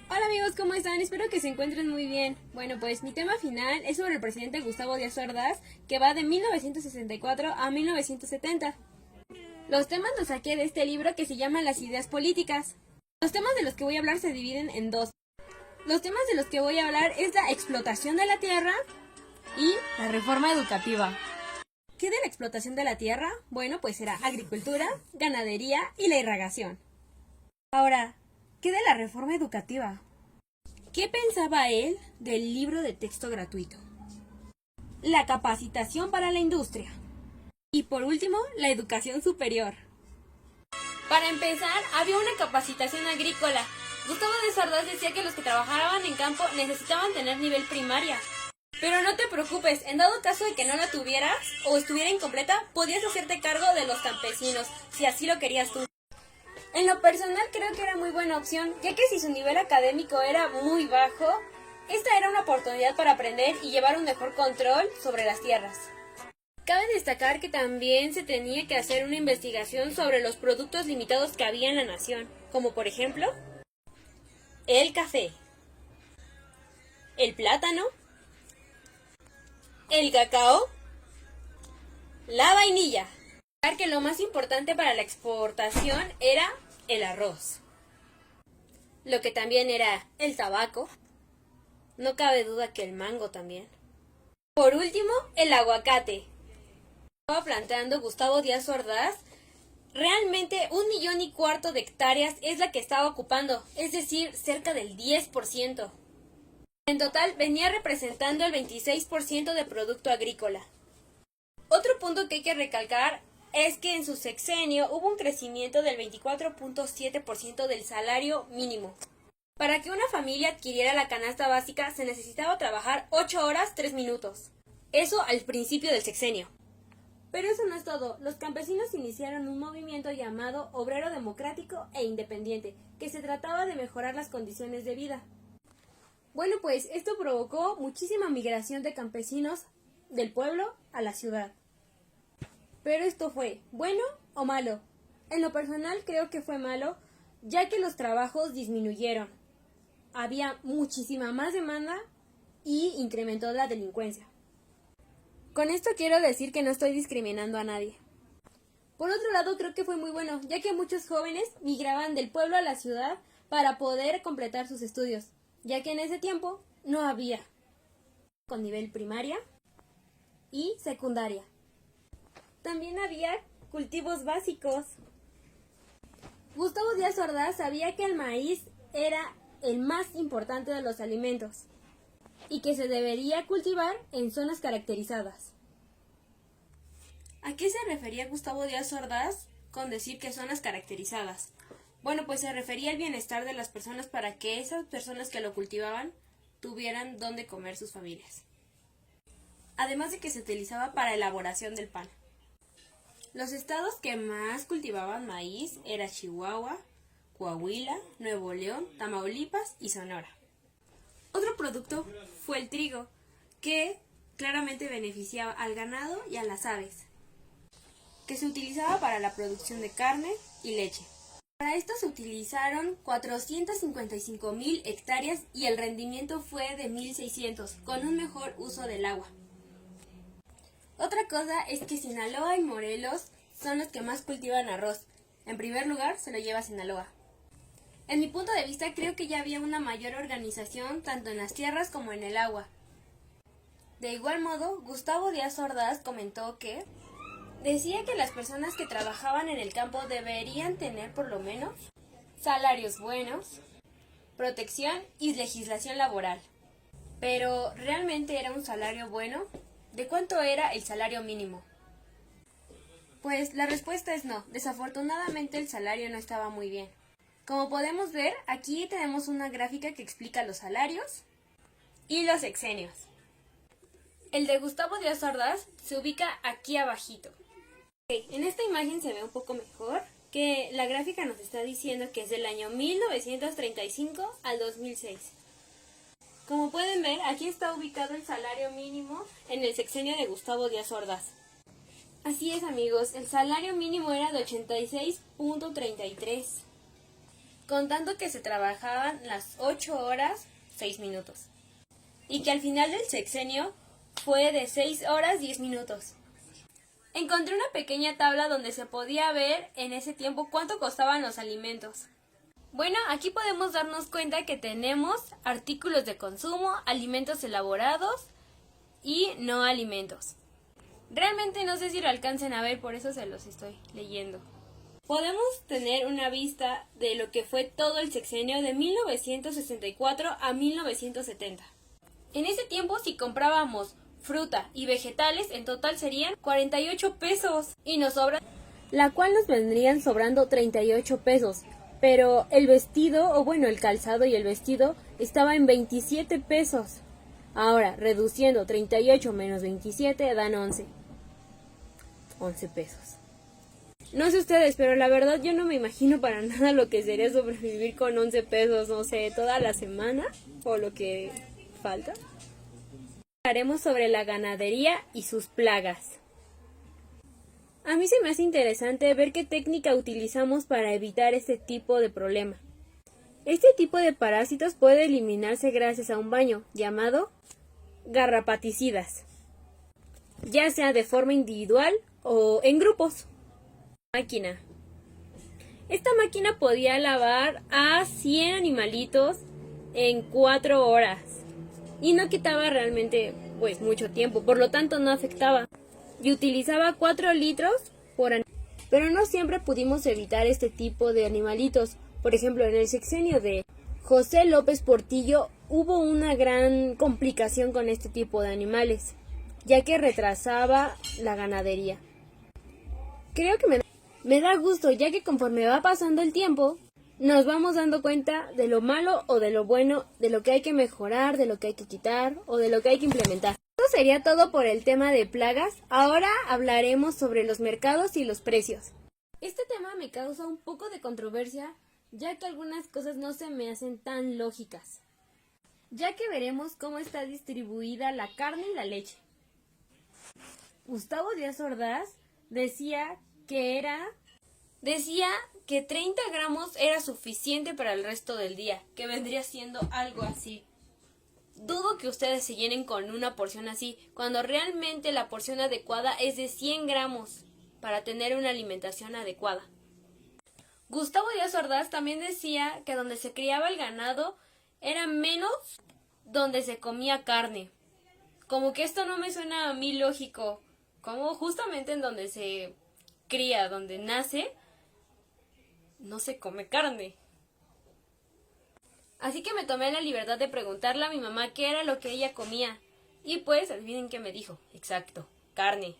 Hola amigos, ¿cómo están? Espero que se encuentren muy bien. Bueno, pues mi tema final es sobre el presidente Gustavo Díaz Ordaz, que va de 1964 a 1970. Los temas los saqué de este libro que se llama Las ideas políticas. Los temas de los que voy a hablar se dividen en dos. Los temas de los que voy a hablar es la explotación de la tierra y la reforma educativa. ¿Qué de la explotación de la tierra? Bueno, pues será agricultura, ganadería y la irrigación. Ahora, ¿qué de la reforma educativa? ¿Qué pensaba él del libro de texto gratuito? La capacitación para la industria. Y por último, la educación superior. Para empezar, había una capacitación agrícola. Gustavo Díaz Ordaz decía que los que trabajaban en campo necesitaban tener nivel primaria. Pero no te preocupes, en dado caso de que no la tuvieras o estuviera incompleta, podías hacerte cargo de los campesinos, si así lo querías tú. En lo personal creo que era muy buena opción, ya que si su nivel académico era muy bajo, esta era una oportunidad para aprender y llevar un mejor control sobre las tierras. Cabe destacar que también se tenía que hacer una investigación sobre los productos limitados que había en la nación, como por ejemplo, el café, el plátano, el cacao, la vainilla. Que lo más importante para la exportación era el arroz. Lo que también era el tabaco. No cabe duda que el mango también. Por último, el aguacate. Estaba planteando Gustavo Díaz Ordaz. Realmente 1,25 millones de hectáreas es la que estaba ocupando, es decir, cerca del 10%. En total venía representando el 26% de producto agrícola. Otro punto que hay que recalcar es que en su sexenio hubo un crecimiento del 24.7% del salario mínimo. Para que una familia adquiriera la canasta básica se necesitaba trabajar 8 horas 3 minutos. Eso al principio del sexenio. Pero eso no es todo. Los campesinos iniciaron un movimiento llamado Obrero Democrático e Independiente, que se trataba de mejorar las condiciones de vida. Bueno, pues esto provocó muchísima migración de campesinos del pueblo a la ciudad. Pero esto fue bueno o malo. En lo personal creo que fue malo, ya que los trabajos disminuyeron. Había muchísima más demanda y incrementó la delincuencia. Con esto quiero decir que no estoy discriminando a nadie. Por otro lado, creo que fue muy bueno, ya que muchos jóvenes migraban del pueblo a la ciudad para poder completar sus estudios, ya que en ese tiempo no había con nivel primaria y secundaria. También había cultivos básicos. Gustavo Díaz Ordaz sabía que el maíz era el más importante de los alimentos y que se debería cultivar en zonas caracterizadas. ¿A qué se refería Gustavo Díaz Ordaz con decir que zonas caracterizadas? Bueno, pues se refería al bienestar de las personas para que esas personas que lo cultivaban tuvieran dónde comer sus familias. Además de que se utilizaba para elaboración del pan. Los estados que más cultivaban maíz eran Chihuahua, Coahuila, Nuevo León, Tamaulipas y Sonora. Otro producto fue el trigo, que claramente beneficiaba al ganado y a las aves, que se utilizaba para la producción de carne y leche. Para esto se utilizaron 455,000 hectáreas y el rendimiento fue de 1,600, con un mejor uso del agua. Otra cosa es que Sinaloa y Morelos son los que más cultivan arroz. En primer lugar se lo lleva Sinaloa. En mi punto de vista creo que ya había una mayor organización tanto en las tierras como en el agua. De igual modo, Gustavo Díaz Ordaz comentó que decía que las personas que trabajaban en el campo deberían tener por lo menos salarios buenos, protección y legislación laboral. Pero, ¿realmente era un salario bueno? ¿De cuánto era el salario mínimo? Pues la respuesta es no. Desafortunadamente el salario no estaba muy bien. Como podemos ver, aquí tenemos una gráfica que explica los salarios y los sexenios. El de Gustavo Díaz Ordaz se ubica aquí abajito. En esta imagen se ve un poco mejor, que la gráfica nos está diciendo que es del año 1935 al 2006. Como pueden ver, aquí está ubicado el salario mínimo en el sexenio de Gustavo Díaz Ordaz. Así es amigos, el salario mínimo era de 86.33. contando que se trabajaban las 8 horas 6 minutos, y que al final del sexenio fue de 6 horas 10 minutos. Encontré una pequeña tabla donde se podía ver en ese tiempo cuánto costaban los alimentos. Bueno, aquí podemos darnos cuenta que tenemos artículos de consumo, alimentos elaborados y no alimentos. Realmente no sé si lo alcancen a ver, por eso se los estoy leyendo. Podemos tener una vista de lo que fue todo el sexenio de 1964 a 1970. En ese tiempo, si comprábamos fruta y vegetales, en total serían 48 pesos y nos sobra, la cual nos vendrían sobrando 38 pesos. Pero el vestido, o bueno, el calzado y el vestido estaba en 27 pesos. Ahora, reduciendo 38 menos 27 dan 11 pesos. No sé ustedes, pero la verdad yo no me imagino para nada lo que sería sobrevivir con 11 pesos, no sé, toda la semana o lo que falta. Hablaremos sobre la ganadería y sus plagas. A mí se me hace interesante ver qué técnica utilizamos para evitar este tipo de problema. Este tipo de parásitos puede eliminarse gracias a un baño llamado garrapaticidas, ya sea de forma individual o en grupos. Máquina. Esta máquina podía lavar a 100 animalitos en 4 horas y no quitaba realmente pues mucho tiempo, por lo tanto no afectaba. Y utilizaba 4 litros por animal. Pero no siempre pudimos evitar este tipo de animalitos. Por ejemplo, en el sexenio de José López Portillo hubo una gran complicación con este tipo de animales, ya que retrasaba la ganadería. Creo que me da gusto, ya que conforme va pasando el tiempo, nos vamos dando cuenta de lo malo o de lo bueno, de lo que hay que mejorar, de lo que hay que quitar o de lo que hay que implementar. Esto sería todo por el tema de plagas. Ahora hablaremos sobre los mercados y los precios. Este tema me causa un poco de controversia, ya que algunas cosas no se me hacen tan lógicas, ya que veremos cómo está distribuida la carne y la leche. Gustavo Díaz Ordaz decía que 30 gramos era suficiente para el resto del día, que vendría siendo algo así. Dudo que ustedes se llenen con una porción así, cuando realmente la porción adecuada es de 100 gramos para tener una alimentación adecuada. Gustavo Díaz Ordaz también decía que donde se criaba el ganado era menos donde se comía carne. Como que esto no me suena a mí lógico, como justamente en donde se cría, donde nace, no se come carne. Así que me tomé la libertad de preguntarle a mi mamá qué era lo que ella comía. Y pues, adivinen qué me dijo. Exacto, carne.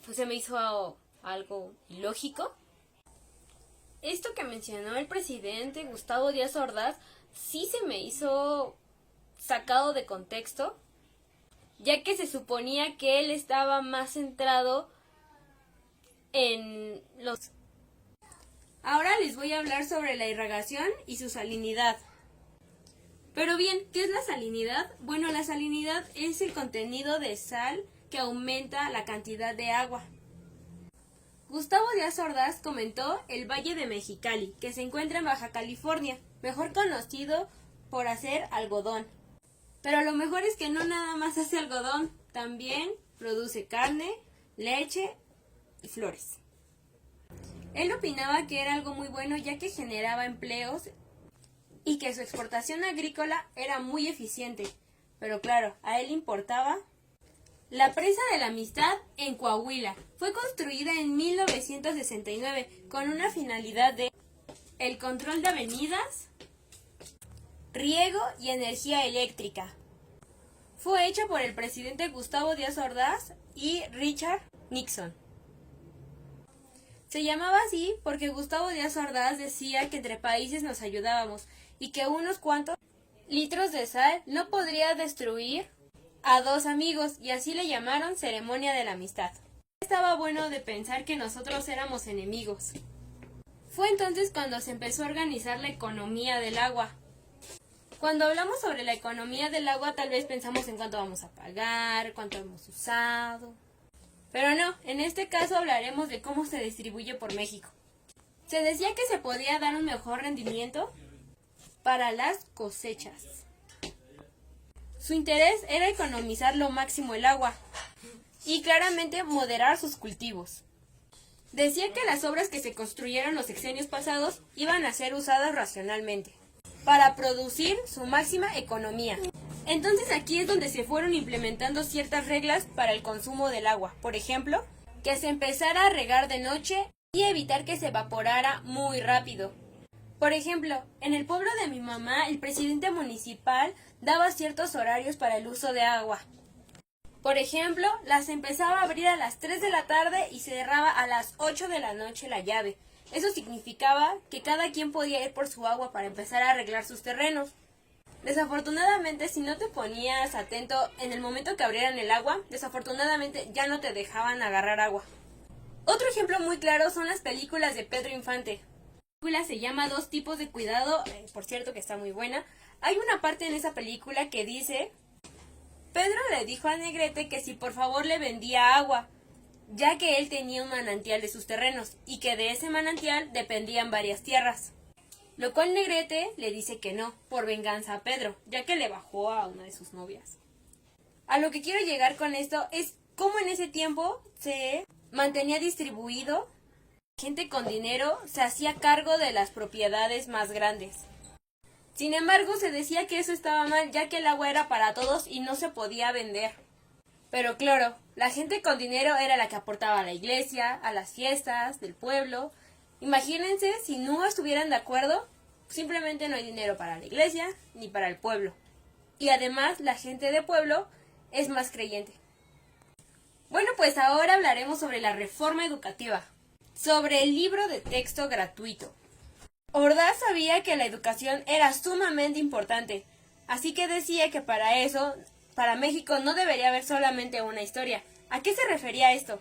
Pues se me hizo algo ilógico. Esto que mencionó el presidente Gustavo Díaz Ordaz sí se me hizo sacado de contexto, ya que se suponía que él estaba más centrado en los... Ahora les voy a hablar sobre la irrigación y su salinidad. Pero bien, ¿qué es la salinidad? Bueno, la salinidad es el contenido de sal que aumenta la cantidad de agua. Gustavo Díaz Ordaz comentó el Valle de Mexicali, que se encuentra en Baja California, mejor conocido por hacer algodón. Pero lo mejor es que no nada más hace algodón, también produce carne, leche y flores. Él opinaba que era algo muy bueno ya que generaba empleos y que su exportación agrícola era muy eficiente. Pero claro, a él importaba. La presa de la Amistad en Coahuila fue construida en 1969 con una finalidad de el control de avenidas, riego y energía eléctrica. Fue hecha por el presidente Gustavo Díaz Ordaz y Richard Nixon. Se llamaba así porque Gustavo Díaz Ordaz decía que entre países nos ayudábamos y que unos cuantos litros de sal no podría destruir a dos amigos, y así le llamaron ceremonia de la amistad. Estaba bueno de pensar que nosotros éramos enemigos. Fue entonces cuando se empezó a organizar la economía del agua. Cuando hablamos sobre la economía del agua, tal vez pensamos en cuánto vamos a pagar, cuánto hemos usado. Pero no, en este caso hablaremos de cómo se distribuye por México. Se decía que se podía dar un mejor rendimiento para las cosechas. Su interés era economizar lo máximo el agua y claramente moderar sus cultivos. Decía que las obras que se construyeron los sexenios pasados iban a ser usadas racionalmente para producir su máxima economía. Entonces aquí es donde se fueron implementando ciertas reglas para el consumo del agua. Por ejemplo, que se empezara a regar de noche y evitar que se evaporara muy rápido. Por ejemplo, en el pueblo de mi mamá, el presidente municipal daba ciertos horarios para el uso de agua. Por ejemplo, las empezaba a abrir a las 3 de la tarde y cerraba a las 8 de la noche la llave. Eso significaba que cada quien podía ir por su agua para empezar a arreglar sus terrenos. Desafortunadamente, si no te ponías atento en el momento que abrieran el agua, desafortunadamente ya no te dejaban agarrar agua. Otro ejemplo muy claro son las películas de Pedro Infante. La película se llama Dos tipos de cuidado, por cierto que está muy buena. Hay una parte en esa película que dice: Pedro le dijo a Negrete que si por favor le vendía agua, ya que él tenía un manantial de sus terrenos y que de ese manantial dependían varias tierras. Lo cual Negrete le dice que no, por venganza a Pedro, ya que le bajó a una de sus novias. A lo que quiero llegar con esto es cómo en ese tiempo se mantenía distribuido, gente con dinero se hacía cargo de las propiedades más grandes. Sin embargo, se decía que eso estaba mal, ya que el agua era para todos y no se podía vender. Pero claro, la gente con dinero era la que aportaba a la iglesia, a las fiestas del pueblo. Imagínense si no estuvieran de acuerdo, simplemente no hay dinero para la iglesia ni para el pueblo. Y además la gente de pueblo es más creyente. Bueno, pues ahora hablaremos sobre la reforma educativa, sobre el libro de texto gratuito. Ordaz sabía que la educación era sumamente importante, así que decía que para eso, para México no debería haber solamente una historia. ¿A qué se refería esto?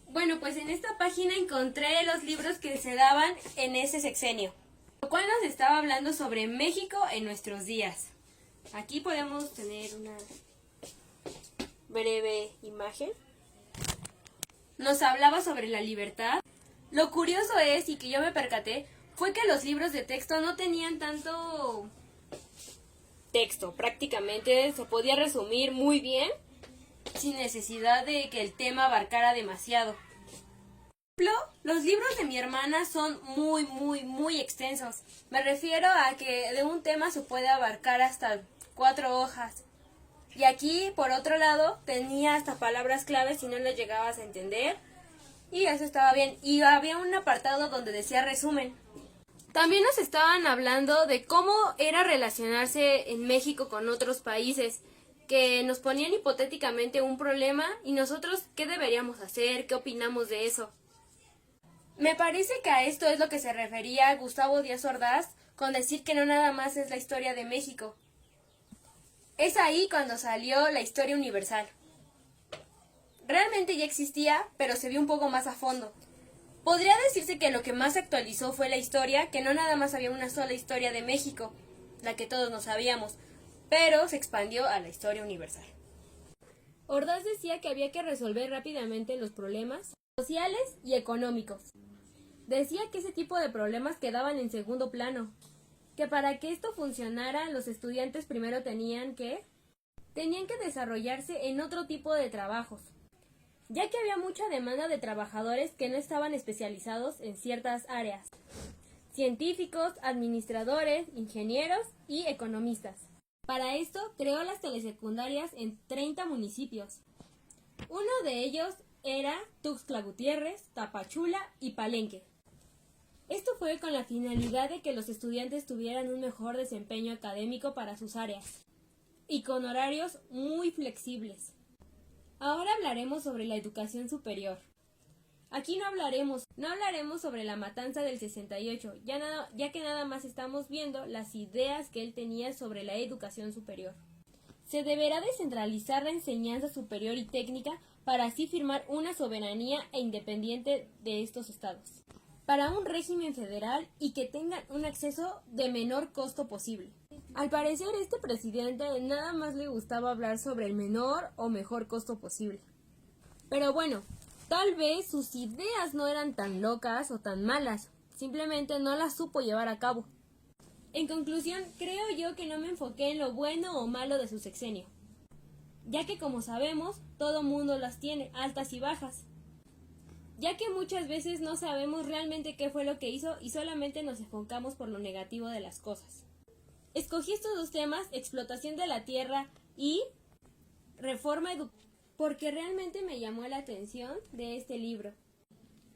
Bueno, pues en esta página encontré los libros que se daban en ese sexenio, lo cual nos estaba hablando sobre México en nuestros días. Aquí podemos tener una breve imagen. Nos hablaba sobre la libertad. Lo curioso es, y que yo me percaté, fue que los libros de texto no tenían tanto texto. Prácticamente se podía resumir muy bien sin necesidad de que el tema abarcara demasiado. Por ejemplo, los libros de mi hermana son muy extensos. Me refiero a que de un tema se puede abarcar hasta 4 hojas. Y aquí, por otro lado, tenía hasta palabras claves si no las llegabas a entender. Y eso estaba bien. Y había un apartado donde decía resumen. También nos estaban hablando de cómo era relacionarse en México con otros países, que nos ponían hipotéticamente un problema y nosotros qué deberíamos hacer, qué opinamos de eso. Me parece que a esto es lo que se refería Gustavo Díaz Ordaz con decir que no nada más es la historia de México. Es ahí cuando salió la historia universal. Realmente ya existía, pero se vio un poco más a fondo. Podría decirse que lo que más se actualizó fue la historia, que no nada más había una sola historia de México, la que todos nos sabíamos, pero se expandió a la historia universal. Ordaz decía que había que resolver rápidamente los problemas sociales y económicos. Decía que ese tipo de problemas quedaban en segundo plano, que para que esto funcionara los estudiantes primero tenían que desarrollarse en otro tipo de trabajos, ya que había mucha demanda de trabajadores que no estaban especializados en ciertas áreas: científicos, administradores, ingenieros y economistas. Para esto creó las telesecundarias en 30 municipios. Uno de ellos era Tuxtla Gutiérrez, Tapachula y Palenque. Esto fue con la finalidad de que los estudiantes tuvieran un mejor desempeño académico para sus áreas y con horarios muy flexibles. Ahora hablaremos sobre la educación superior. Aquí no hablaremos sobre la matanza del 68, ya que nada más estamos viendo las ideas que él tenía sobre la educación superior. Se deberá descentralizar la enseñanza superior y técnica para así firmar una soberanía e independiente de estos estados, para un régimen federal y que tengan un acceso de menor costo posible. Al parecer, este presidente nada más le gustaba hablar sobre el menor o mejor costo posible. Pero bueno, tal vez sus ideas no eran tan locas o tan malas, simplemente no las supo llevar a cabo. En conclusión, creo yo que no me enfoqué en lo bueno o malo de su sexenio, ya que como sabemos, todo mundo las tiene, altas y bajas, ya que muchas veces no sabemos realmente qué fue lo que hizo y solamente nos enfocamos por lo negativo de las cosas. Escogí estos dos temas, explotación de la tierra y reforma educativa, porque realmente me llamó la atención de este libro,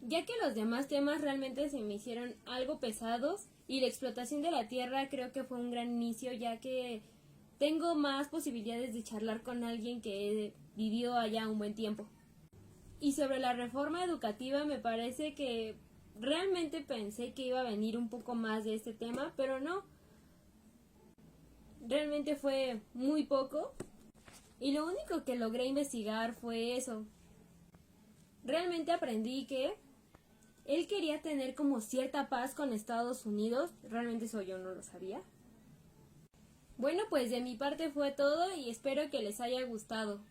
ya que los demás temas realmente se me hicieron algo pesados y la explotación de la tierra creo que fue un gran inicio, ya que tengo más posibilidades de charlar con alguien que vivió allá un buen tiempo. Y sobre la reforma educativa me parece que realmente pensé que iba a venir un poco más de este tema, pero no. Realmente fue muy poco y lo único que logré investigar fue eso. Realmente aprendí que él quería tener como cierta paz con Estados Unidos. Realmente eso yo no lo sabía. Bueno, pues de mi parte fue todo y espero que les haya gustado.